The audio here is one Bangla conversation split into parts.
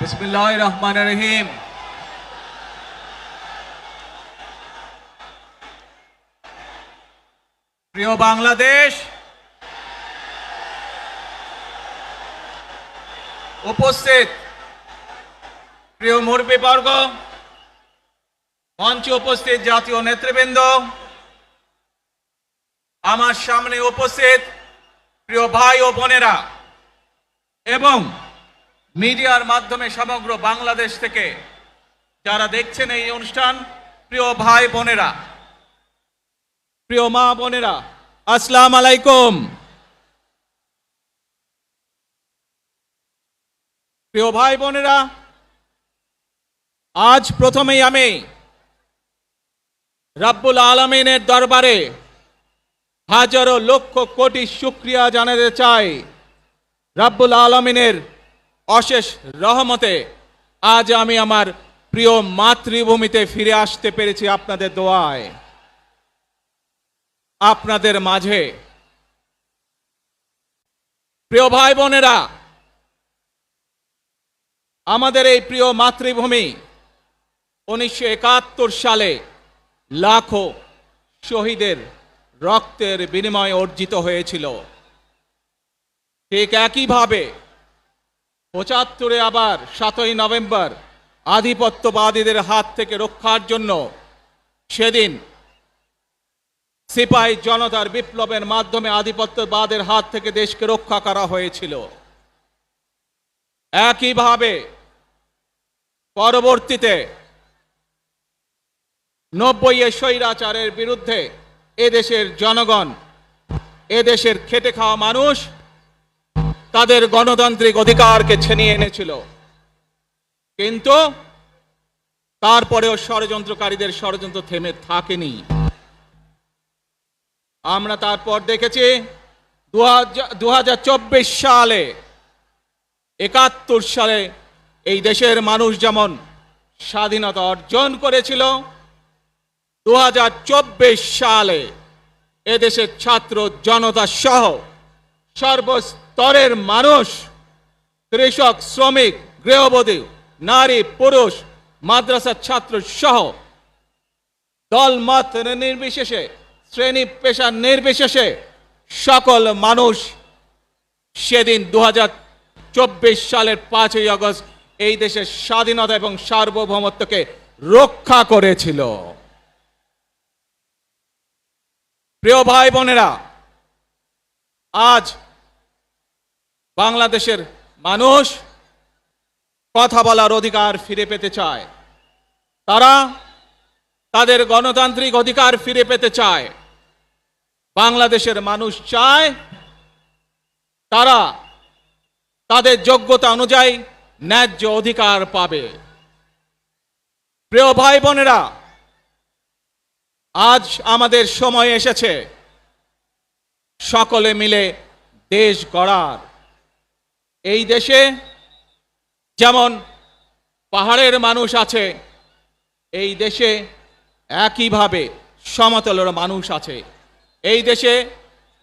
বিসমিল্লাহির রহমানির রহিম। প্রিয় বাংলাদেশ, উপস্থিত প্রিয় মুরব্বীবর্গ, মঞ্চে উপস্থিত জাতীয় নেতৃবৃন্দ, আমার সামনে উপস্থিত প্রিয় ভাই ও বোনেরা এবং মিডিয়ার মাধ্যমে সমগ্র বাংলাদেশ থেকে যারা দেখছেন এই অনুষ্ঠান, প্রিয় ভাই বোনেরা, প্রিয় মা বোনেরা, আসসালামু আলাইকুম। প্রিয় ভাই বোনেরা, আজ প্রথমেই আমি রব্বুল আলামিনের দরবারে হাজারো লক্ষ কোটি শুকরিয়া জানাতে চাই। রব্বুল আলামিনের অশেষ রহমতে আজ আমি আমার প্রিয় মাতৃভূমিতে ফিরে আসতে পেরেছি আপনাদের দোয়ায়। আপনাদের মাঝে প্রিয় ভাই বোনেরা, আমাদের এই প্রিয় মাতৃভূমি 1971 সালে লাখো শহীদের রক্তের বিনিময়ে অর্জিত হয়েছিল। ঠিক একইভাবে 75-এ আবার 7ই নভেম্বর আধিপত্যবাদীদের হাত থেকে রক্ষার জন্য সেদিন সিপাহী জনতার বিপ্লবের মাধ্যমে আধিপত্যবাদের হাত থেকে দেশকে রক্ষা করা হয়েছিল। একইভাবে পরবর্তীতে 90-এ স্বৈরাচারের বিরুদ্ধে এদেশের জনগণ, এদেশের খেটে খাওয়া মানুষ তাদের গণতান্ত্রিক অধিকারকে ছিনিয়ে এনেছিল। কিন্তু তারপরেও ষড়যন্ত্রকারীদের ষড়যন্ত্র থেমে থাকেনি। আমরা তারপর দেখেছি 2024 সালে, 71 সালে এই দেশের মানুষ যেমন স্বাধীনতা অর্জন করেছিল, 2024 সালে এদেশের ছাত্র জনতা সহ সর্বস্তরের মানুষ, কৃষক, শ্রমিক, গৃহবধূ, নারী, পুরুষ, মাদ্রাসার ছাত্র সহ দলমত নির্বিশেষে, শ্রেণী পেশা নির্বিশেষে সকল মানুষ সেদিন 2024 সালের 5ই আগস্ট এই দেশের স্বাধীনতা এবং সার্বভৌমত্বকে রক্ষা করেছিল। প্রিয় ভাই বোনেরা, আজ বাংলাদেশের মানুষ কথা বলার অধিকার ফিরে পেতে চায়। তারা তাদের গণতান্ত্রিক অধিকার ফিরে পেতে চায়। বাংলাদেশের মানুষ চায় তারা তাদের যোগ্যতা অনুযায়ী ন্যায্য অধিকার পাবে। প্রিয় ভাই বোনেরা, আজ আমাদের সময় এসেছে সকলে মিলে দেশ গড়ার। এই দেশে যেমন পাহাড়ের মানুষ আছে, এই দেশে একইভাবে সমতলের মানুষ আছে। এই দেশে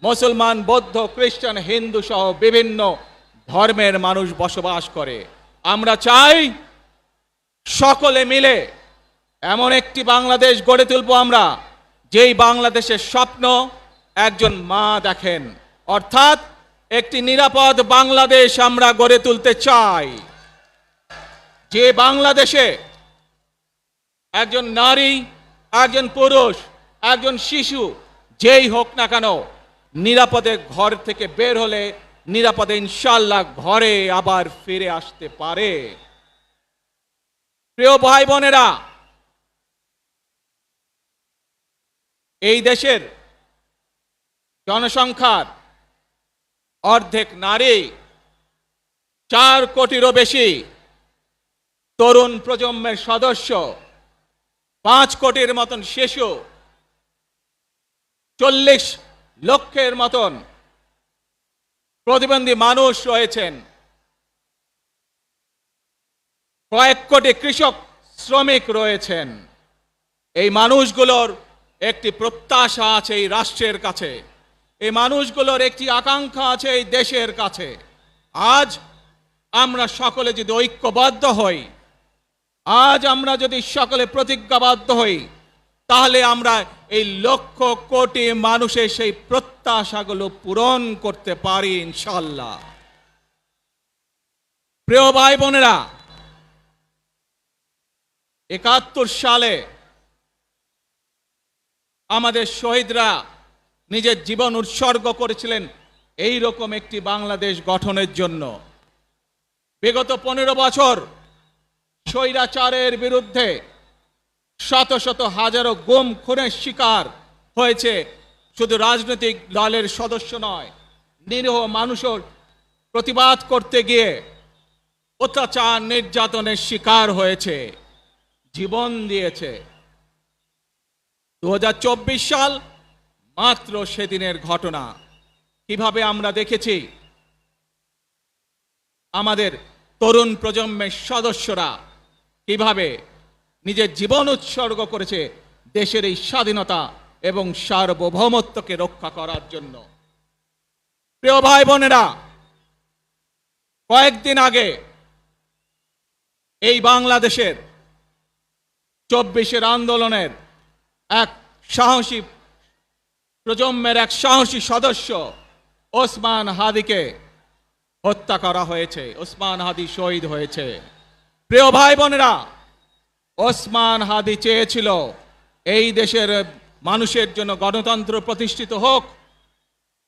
মুসলমান, বৌদ্ধ, খ্রিস্টান, হিন্দু সহ বিভিন্ন ধর্মের মানুষ বসবাস করে। আমরা চাই সকলে মিলে এমন একটি বাংলাদেশ গড়ে তুলব আমরা, যেই বাংলাদেশের স্বপ্ন একজন মা দেখেন, অর্থাৎ একটি নিরাপদ বাংলাদেশ আমরা গড়ে তুলতে চাই। যে বাংলাদেশে একজন নারী, একজন পুরুষ, একজন শিশু যেই হোক না কেন নিরাপদে ঘর থেকে বের হলে নিরাপদে ইনশাআল্লাহ ঘরে আবার ফিরে আসতে পারে। প্রিয় ভাই বোনেরা, এই দেশের জনসংখ্যার অর্ধেক নারী, 4 কোটিরও বেশি তরুণ প্রজন্মের সদস্য, 5 কোটির মতন শিশু, 40 লক্ষের মতন প্রতিবন্ধী মানুষ রয়েছেন, কয়েক কোটি কৃষক, শ্রমিক রয়েছেন। এই মানুষগুলোর একটি প্রত্যাশা আছে এই রাষ্ট্রের কাছে, এই মানুষগুলোর একটি আকাঙ্ক্ষা আছে এই দেশের কাছে। আজ আমরা সকলে যদি ঐক্যবদ্ধ হই, আজ আমরা যদি সকলে প্রতিজ্ঞাবদ্ধ হই, তাহলে আমরা এই লক্ষ কোটি মানুষের সেই প্রত্যাশাগুলো পূরণ করতে পারি ইনশাআল্লাহ। প্রিয় ভাই বোনেরা, ৭১ সালে আমাদের শহীদরা নিজের জীবন উৎসর্গ করেছিলেন এই রকম একটি বাংলাদেশ গঠনের জন্য। বিগত 15 বছর স্বৈরাচারের বিরুদ্ধে শত শত হাজারো গুম খুনের শিকার হয়েছে শুধু রাজনৈতিক দলের সদস্য নয়, নিরীহ মানুষের প্রতিবাদ করতে গিয়ে অত্যাচার নির্যাতনের শিকার হয়েছে, জীবন দিয়েছে। 2024 সাল মাত্র সেদিনের ঘটনা। কিভাবে আমরা দেখেছি আমাদের তরুণ প্রজন্মের সদস্যরা কিভাবে নিজের জীবন উৎসর্গ করেছে দেশের এই স্বাধীনতা এবং সার্বভৌমত্বকে রক্ষা করার জন্য। প্রিয় ভাই বোনেরা, কয়েকদিন আগে এই বাংলাদেশের 24-এর আন্দোলনের এক সাহসী প্রজন্মের এক সাহসী সদস্য ওসমান হাদিকে হত্যা করা হয়েছে। ওসমান হাদি শহীদ হয়েছে। প্রিয় ভাই বোনেরা, ওসমান হাদি চেয়েছিল এই দেশের মানুষের জন্য গণতন্ত্র প্রতিষ্ঠিত হোক,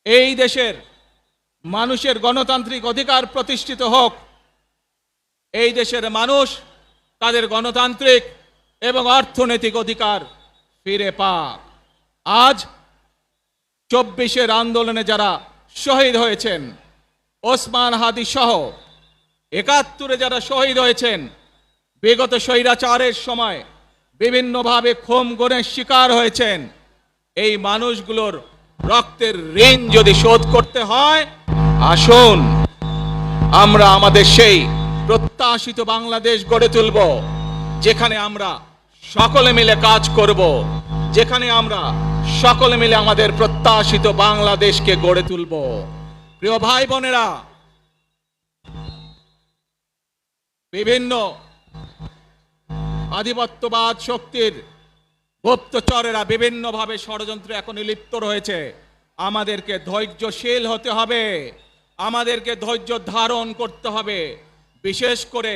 এই দেশের মানুষের গণতান্ত্রিক অধিকার প্রতিষ্ঠিত হোক, এই দেশের মানুষ তাদের গণতান্ত্রিক এবং অর্থনৈতিক অধিকার ফিরে পাক। আজ 24-এর আন্দোলনে যারা শহীদ হয়েছেন, ওসমান হাদি সহ ৭১-এ যারা শহীদ হয়েছেন, বিগত স্বৈরাচারের সময় বিভিন্নভাবে খুন গুমের শিকার হয়েছেন, এই মানুষগুলোর রক্তের ঋণ যদি শোধ করতে হয়, আসুন আমরা আমাদের সেই প্রত্যাশিত বাংলাদেশ গড়ে তুলব, যেখানে আমরা সকলে মিলে কাজ করব, যেখানে আমরা সকলে মিলে আমাদের প্রত্যাশিত বাংলাদেশকে গড়ে তুলব। প্রিয় ভাই বোনেরা, বিভিন্ন আধিপত্যবাদ শক্তির গুপ্তচরেরা বিভিন্নভাবে ষড়যন্ত্রে এখন লিপ্ত রয়েছে। আমাদেরকে ধৈর্যশীল হতে হবে, আমাদেরকে ধৈর্য ধারণ করতে হবে। বিশেষ করে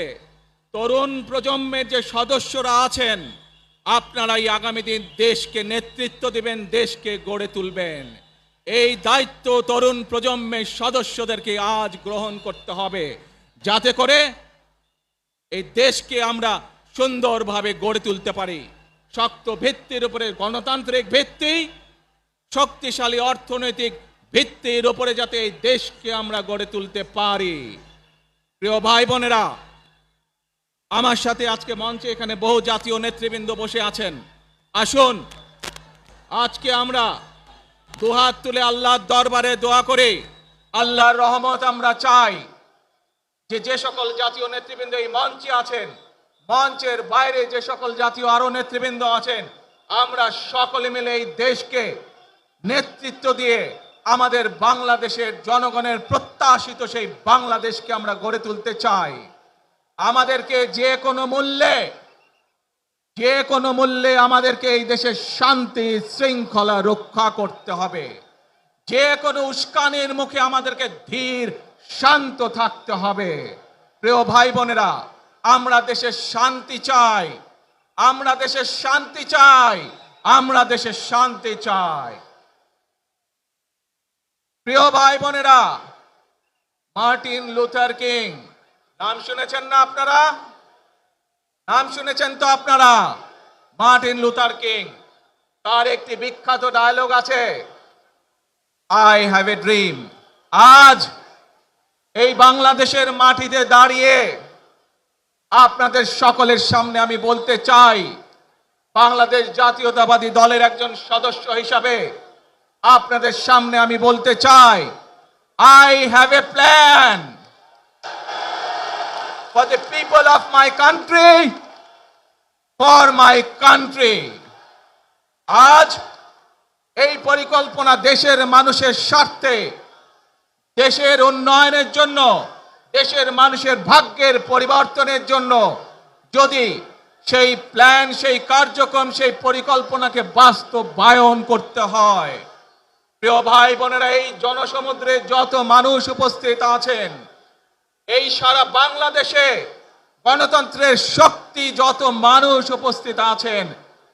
তরুণ প্রজন্মের যে সদস্যরা আছেন, আপনারাই আগামী দিন দেশকে নেতৃত্ব দিবেন, দেশকে গড়ে তুলবেন। এই দায়িত্ব তরুণ প্রজন্মের সদস্যদেরকে আজ গ্রহণ করতে হবে, যাতে করে এই দেশকে আমরা সুন্দরভাবে গড়ে তুলতে পারি। শক্ত ভিত্তির উপরে গণতান্ত্রিক ভিত্তি, শক্তিশালী অর্থনৈতিক ভিত্তির উপরে যাতে এই দেশকে আমরা গড়ে তুলতে পারি। প্রিয় ভাই বোনেরা, আমার সাথে আজকে মঞ্চে এখানে বহু জাতীয় নেতৃবৃন্দ বসে আছেন। আসুন আজকে আমরা দুহাত তুলে আল্লাহর দরবারে দোয়া করে আল্লাহর রহমত আমরা চাই। যে সকল জাতীয় নেতৃবৃন্দ এই মঞ্চে আছেন, মঞ্চের বাইরে যে সকল জাতীয় আরো নেতৃবৃন্দ আছেন, আমরা সকলে মিলে এই দেশকে নেতৃত্ব দিয়ে আমাদের বাংলাদেশের জনগণের প্রত্যাশিত সেই বাংলাদেশকে আমরা গড়ে তুলতে চাই। আমাদেরকে যে কোনো মূল্যে আমাদেরকে এই দেশের শান্তি শৃঙ্খলা রক্ষা করতে হবে। যে কোনো উস্কানির মুখে আমাদেরকে ধীর শান্ত থাকতে হবে। প্রিয় ভাই বোনেরা, আমরা দেশের শান্তি চাই, আমরা দেশের শান্তি চাই, আমরা দেশের শান্তি চাই। প্রিয় ভাই বোনেরা, মার্টিন লুথার কিং নাম শুনেছেন না আপনারা? নাম শুনেছেন তো আপনারা? মার্টিন লুথার কিং, তার একটি বিখ্যাত ডায়লগ আছে, আই হ্যাভ এ ড্রিম। আজ এই বাংলাদেশের মাটিতে দাঁড়িয়ে আপনাদের সকলের সামনে আমি বলতে চাই, বাংলাদেশ জাতীয়তাবাদী দলের একজন সদস্য হিসাবে আপনাদের সামনে আমি বলতে চাই, I have a plan for the people of my country, for my country. আজ এই পরিকল্পনা দেশের মানুষের স্বার্থে, দেশের উন্নয়নের জন্য, দেশের মানুষের ভাগ্যের পরিবর্তনের জন্য যদি সেই প্ল্যান, সেই কার্যক্রম, সেই পরিকল্পনাকে বাস্তবায়ন করতে হয়, প্রিয় ভাই বোনেরা, এই জনসমুদ্রে যত মানুষ উপস্থিত আছেন, এই সারা বাংলাদেশে গণতন্ত্রের শক্তি যত মানুষ উপস্থিত আছেন,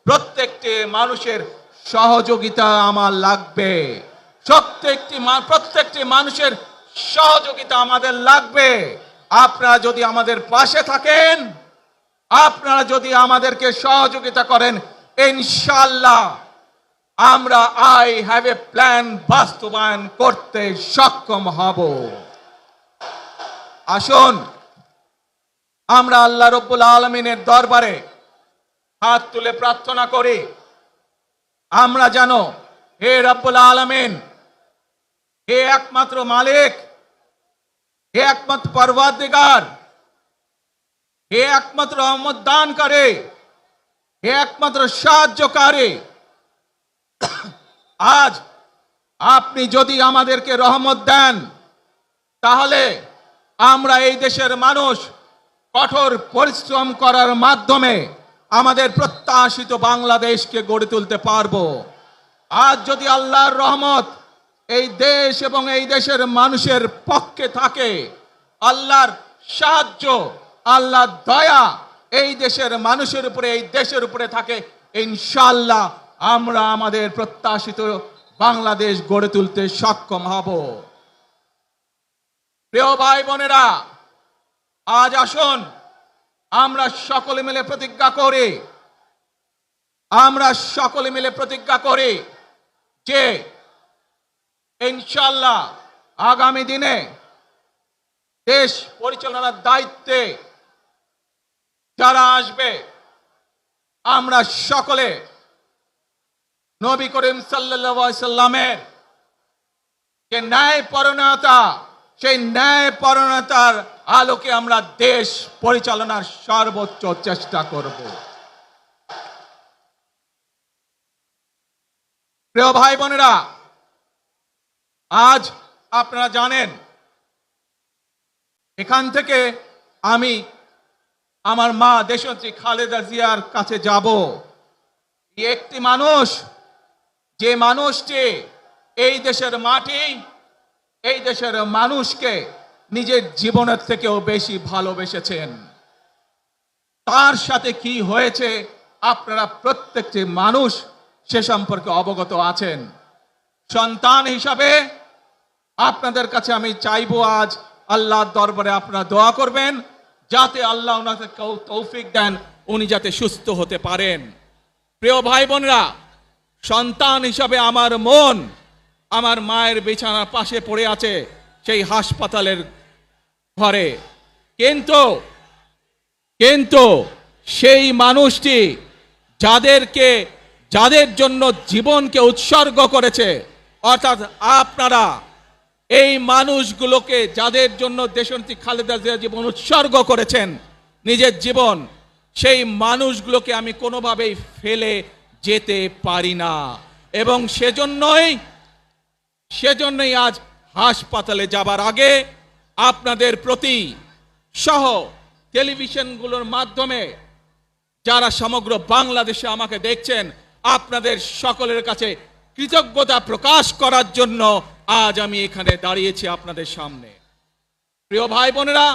প্রত্যেকটি মানুষের সহযোগিতা আমার লাগবে। প্রত্যেকটি মানুষের সহযোগিতা আমাদের লাগবে। আপনারা যদি আমাদের পাশে থাকেন, আপনারা যদি আমাদেরকে সহযোগিতা করেন, ইনশাআল্লাহ আমরা আই হ্যাভ এ প্ল্যান বাস্তবায়ন করতে সক্ষম হব। আসুন আমরা আল্লাহ রব্বুল আলামিনের দরবারে হাত তুলে প্রার্থনা করি, আমরা জানো হে রব্বুল আলামিন, হে একমাত্র মালিক, হে একমাত্র পরওয়ারদিগার, হে একমাত্র রহমত দানকারী, হে একমাত্র সাহায্যকারী, আজ আপনি যদি আমাদেরকে রহমত দেন, তাহলে আমরা এই দেশের মানুষ কঠোর পরিশ্রম করার মাধ্যমে আমাদের প্রত্যাশিত বাংলাদেশকে গড়ে তুলতে পারবো। আজ যদি আল্লাহর রহমত এই দেশ এবং এই দেশের মানুষের পক্ষে থাকে, আল্লাহর সাহায্য, আল্লাহর দয়া এই দেশের মানুষের উপরে, এই দেশের উপরে থাকে, ইনশাআল্লাহ আমরা আমাদের প্রত্যাশিত বাংলাদেশ গড়ে তুলতে সক্ষম হব। প্রিয় ভাই বোনেরা, আজ আসুন আমরা সকলে মিলে প্রতিজ্ঞা করি, আমরা সকলে মিলে প্রতিজ্ঞা করি যে ইনশাআল্লাহ আগামী দিনে দেশ পরিচালনার দায়িত্বে যারা আসবে, আমরা সকলে নবী করিম সাল্লাল্লাহু আলাইহি সাল্লামের যে ন্যায়পরায়ণতা, সেই ন্যায়পরায়ণতার আলোকে আমরা দেশ পরিচালনার সর্বোচ্চ চেষ্টা করব। প্রিয় ভাই বোনেরা, আজ আপনারা জানেন এখান থেকে আমি আমার মা দেশনেত্রী খালেদা জিয়ার কাছে যাব। একটি মানুষ, যে মানুষটি এই দেশের মাটি, এই দেশের মানুষকে নিজের জীবনের থেকেও বেশি ভালোবেসেছেন, তার সাথে কি হয়েছে আপনারা প্রত্যেকটি মানুষ সে সম্পর্কে অবগত আছেন। সন্তান হিসাবে আপনাদের কাছে আমি চাইবো, আজ আল্লাহর দরবারে আপনারা দোয়া করবেন যাতে আল্লাহ ওনাকে তৌফিক দেন, উনি যাতে সুস্থ হতে পারেন। প্রিয় ভাই বোনরা, সন্তান হিসাবে আমার মন আমার মায়ের বিছানার পাশে পড়ে আছে সেই হাসপাতালের ঘরে, কিন্তু সেই মানুষটি যাদের জন্য জীবনকে উৎসর্গ করেছে, অর্থাৎ আপনারা এই মানুষগুলোকে, যাদের জন্য দেশনেত্রী খালেদা জিয়া জীবন উৎসর্গ করেছেন, নিজের জীবন, সেই মানুষগুলোকে আমি কোনোভাবেই ফেলে যেতে পারি না। এবং সেজন্যই আজ হাসপাতালে যাবার আগে আপনাদের প্রতি সহ টেলিভিশনগুলোর মাধ্যমে যারা সমগ্র বাংলাদেশে আমাকে দেখছেন, আপনাদের সকলের কাছে কৃতজ্ঞতা প্রকাশ করার জন্য আজ আমি এখানে দাঁড়িয়েছি আপনাদের সামনে। প্রিয় ভাই বোনেরা,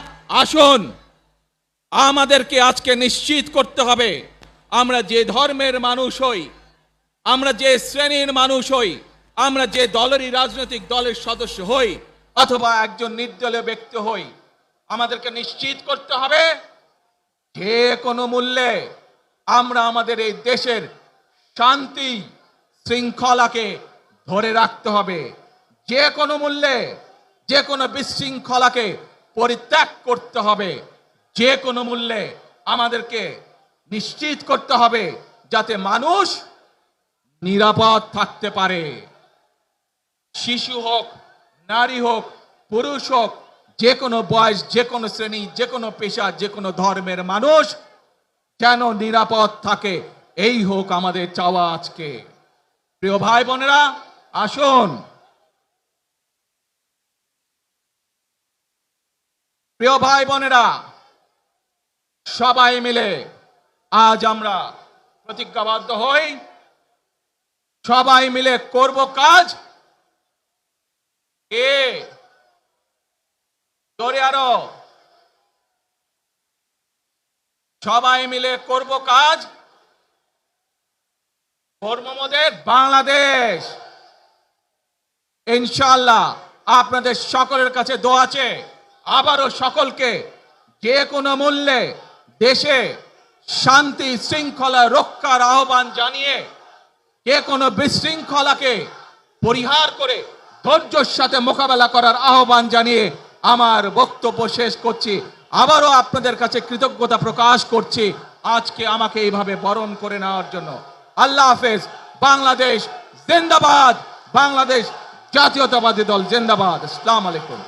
আসুন আমাদেরকে আজকে নিশ্চিত করতে হবে, আমরা যে ধর্মের মানুষ হই, আমরা যে শ্রেণীর মানুষ হই, আমরা যে দলেরই রাজনৈতিক দলের সদস্য হই অথবা একজন নির্দলীয় ব্যক্তি হই, আমাদেরকে নিশ্চিত করতে হবে যে কোনো মূল্যে আমরা আমাদের এই দেশের শান্তি শৃঙ্খলাকে ধরে রাখতে হবে। যে কোনো মূল্যে যে কোনো বিশৃঙ্খলাকে পরিত্যাগ করতে হবে। যে কোনো মূল্যে আমাদেরকে নিশ্চিত করতে হবে যাতে মানুষ নিরাপদ থাকতে পারে। শিশু হোক, নারী হোক, পুরুষ হোক, যে কোনো বয়স, যে কোনো শ্রেণী, যে কোনো পেশা, যে কোনো ধর্মের মানুষ যেন নিরাপদ থাকে, এই হোক আমাদের চাওয়া আজকে। প্রিয় ভাই বোনেরা, আসুন প্রিয় ভাই বোনেরা, সবাই মিলে আজ আমরা প্রতিজ্ঞাবদ্ধ হই, সবাই মিলে করব কাজ। কে জোরে আরো, সবাই মিলে করব কাজ, কর্মমোদের বাংলাদেশ। ইনশাআল্লাহ আপনাদের সকলের কাছে দোয়া আছে, আবারও সকলকে যে কোনো মূল্যে দেশে শান্তি শৃঙ্খলা রক্ষার আহ্বান জানিয়ে যে কোনো বিশৃঙ্খলাকে পরিহার করে ধৈর্যের সাথে মোকাবেলা করার আহ্বান জানিয়ে আমার বক্তব্য শেষ করছি। আবারও আপনাদের কাছে কৃতজ্ঞতা প্রকাশ করছি আজকে আমাকে এইভাবে বরণ করে নেওয়ার জন্য। আল্লাহ হাফেজ। বাংলাদেশ জিন্দাবাদ, বাংলাদেশ জাতীয়তাবাদী দল জিন্দাবাদ। আসসালামু আলাইকুম।